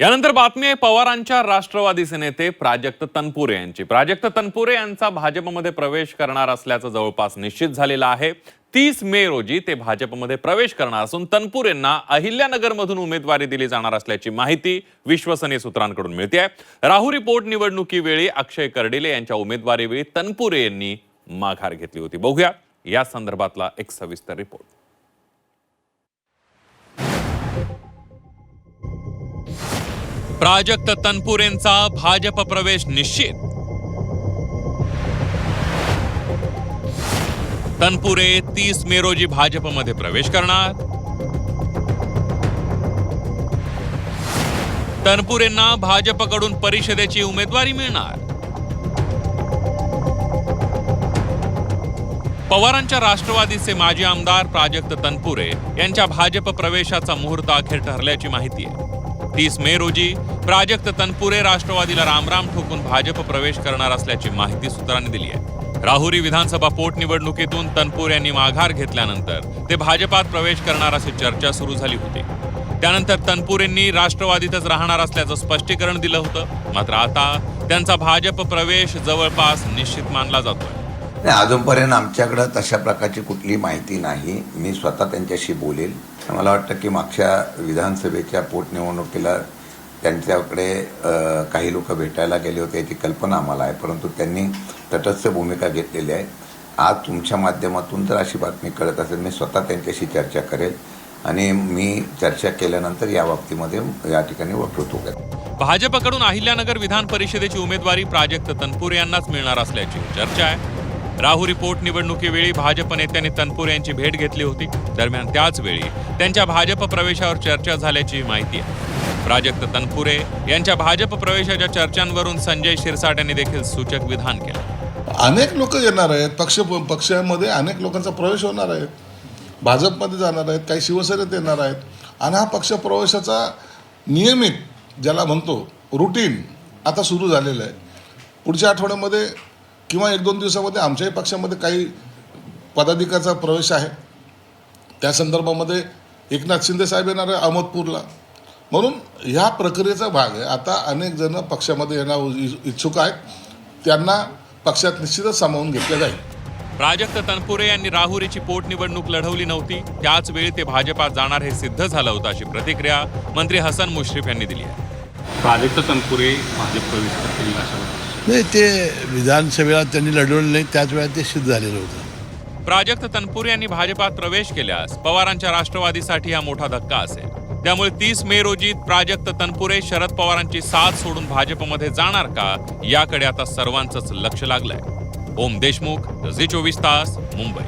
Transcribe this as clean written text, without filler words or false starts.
यानंतर बातमी आहे पवारांच्या राष्ट्रवादीचे नेते प्राजक्त तनपुरे यांची। प्राजक्त तनपुरे यांचा भाजपमध्ये प्रवेश करणार असल्याचं जवळपास निश्चित झालेलं आहे। 30 मे रोजी ते भाजपमध्ये प्रवेश करणार असून तनपुरेंना अहिल्यानगरमधून उमेदवारी दिली जाणार असल्याची माहिती विश्वसनीय सूत्रांकडून मिळते। राहुरी पोटनिवडणुकीवेळी अक्षय कर्डिले यांच्या उमेदवारीवेळी तनपुरे यांनी माघार घेतली होती। बघूया या संदर्भातला एक सविस्तर रिपोर्ट। प्राजक्त तनपुरेंचा भाजप प्रवेश निश्चित। तनपुरे 30 मे रोजी भाजपमध्ये प्रवेश करणार। तनपुरेंना भाजपकडून परिषदेची उमेदवारी मिळणार। पवारांच्या राष्ट्रवादीचे माजी आमदार प्राजक्त तनपुरे यांच्या भाजप प्रवेशाचा मुहूर्त अखेर ठरल्याची माहिती आहे। 30 मे रोजी प्राजक्त तनपुरे राष्ट्रवादीला रामराम ठोकून भाजप प्रवेश करणार असल्याची माहिती सूत्रांनी दिली आहे। राहुरी विधानसभा पोटनिवडणुकीतून तनपुरे यांनी माघार घेतल्यानंतर ते भाजपात प्रवेश करणार अशी चर्चा सुरू झाली होती। त्यानंतर तनपुरेंनी राष्ट्रवादीतच राहणार असल्याचं स्पष्टीकरण दिलं होतं। मात्र आता त्यांचा भाजप प्रवेश जवळपास निश्चित मानला जातोय। अजूनपर्यंत आमच्याकडे तशा प्रकारची कुठली माहिती नाही। मी स्वतः त्यांच्याशी बोलेल। मला वाटतं की मागच्या विधानसभेच्या पोटनिवडणुकीला त्यांच्याकडे काही लोक भेटायला गेले होते याची कल्पना आम्हाला आहे, परंतु त्यांनी तटस्थ भूमिका घेतलेली आहे। आज तुमच्या माध्यमातून जर अशी बातमी कळत असेल, मी स्वतः त्यांच्याशी चर्चा करेल आणि मी चर्चा केल्यानंतर या बाबतीमध्ये या ठिकाणी वक्तव्य करेल। भाजपकडून अहिल्यानगर विधान परिषदेची उमेदवारी प्राजक्त तनपुरे यांनाच मिळणार असल्याची चर्चा आहे। राहुरी पोटनिवडणुकीवेळी भाजप नेत्यांनी तनपुरे यांची भेट घेतली होती। दरम्यान त्याच वेळी त्यांच्या भाजप प्रवेशावर चर्चा झाल्याची माहिती आहे। प्राजक्त तनपुरे यांच्या भाजप प्रवेशाच्या चर्चांवरून संजय शिरसाट यांनी देखील सूचक विधान केलं। अनेक लोक येणार आहेत, पक्षामध्ये अनेक लोकांचा प्रवेश होणार आहे, भाजपमध्ये जाणार आहेत, काही शिवसेनेत येणार आहेत आणि हा पक्ष प्रवेशाचा नियमित ज्याला म्हणतो रुटीन आता सुरू झालेलं आहे। पुढच्या आठवड्यामध्ये किंवा 1-2 दिवसामध्ये आमच्याही पक्षामध्ये काही पदाधिकाऱ्याचा प्रवेश आहे। त्या संदर्भामध्ये एकनाथ शिंदे साहेब येणार आहे अहमदपूरला, म्हणून ह्या प्रक्रियेचा भाग आहे। आता अनेक जण पक्षामध्ये येणार इच्छुक आहेत, त्यांना पक्षात निश्चितच सामावून घेतले जाईल। प्राजक्त तनपुरे यांनी राहुरीची पोटनिवडणूक लढवली नव्हती, त्याच वेळी ते भाजपात जाणार हे सिद्ध झालं होतं अशी प्रतिक्रिया मंत्री हसन मुश्रीफ यांनी दिली आहे। प्राजक्त तनपुरे भाजप प्रवेश करतील अशा नाही, ते विधानसभेला त्यांनी लढवलं नाही, त्याच वेळा ते सिद्ध झालेलं होतं। प्राजक्त तनपुरे यांनी भाजपात प्रवेश केल्यास पवारांच्या राष्ट्रवादीसाठी हा मोठा धक्का असेल। त्यामुळे 30 मे रोजी प्राजक्त तनपुरे शरद पवारांची साथ सोडून भाजपमध्ये जाणार का, याकडे आता सर्वांचंच लक्ष लागलंय। ओम देशमुख, झी 24 तास, मुंबई।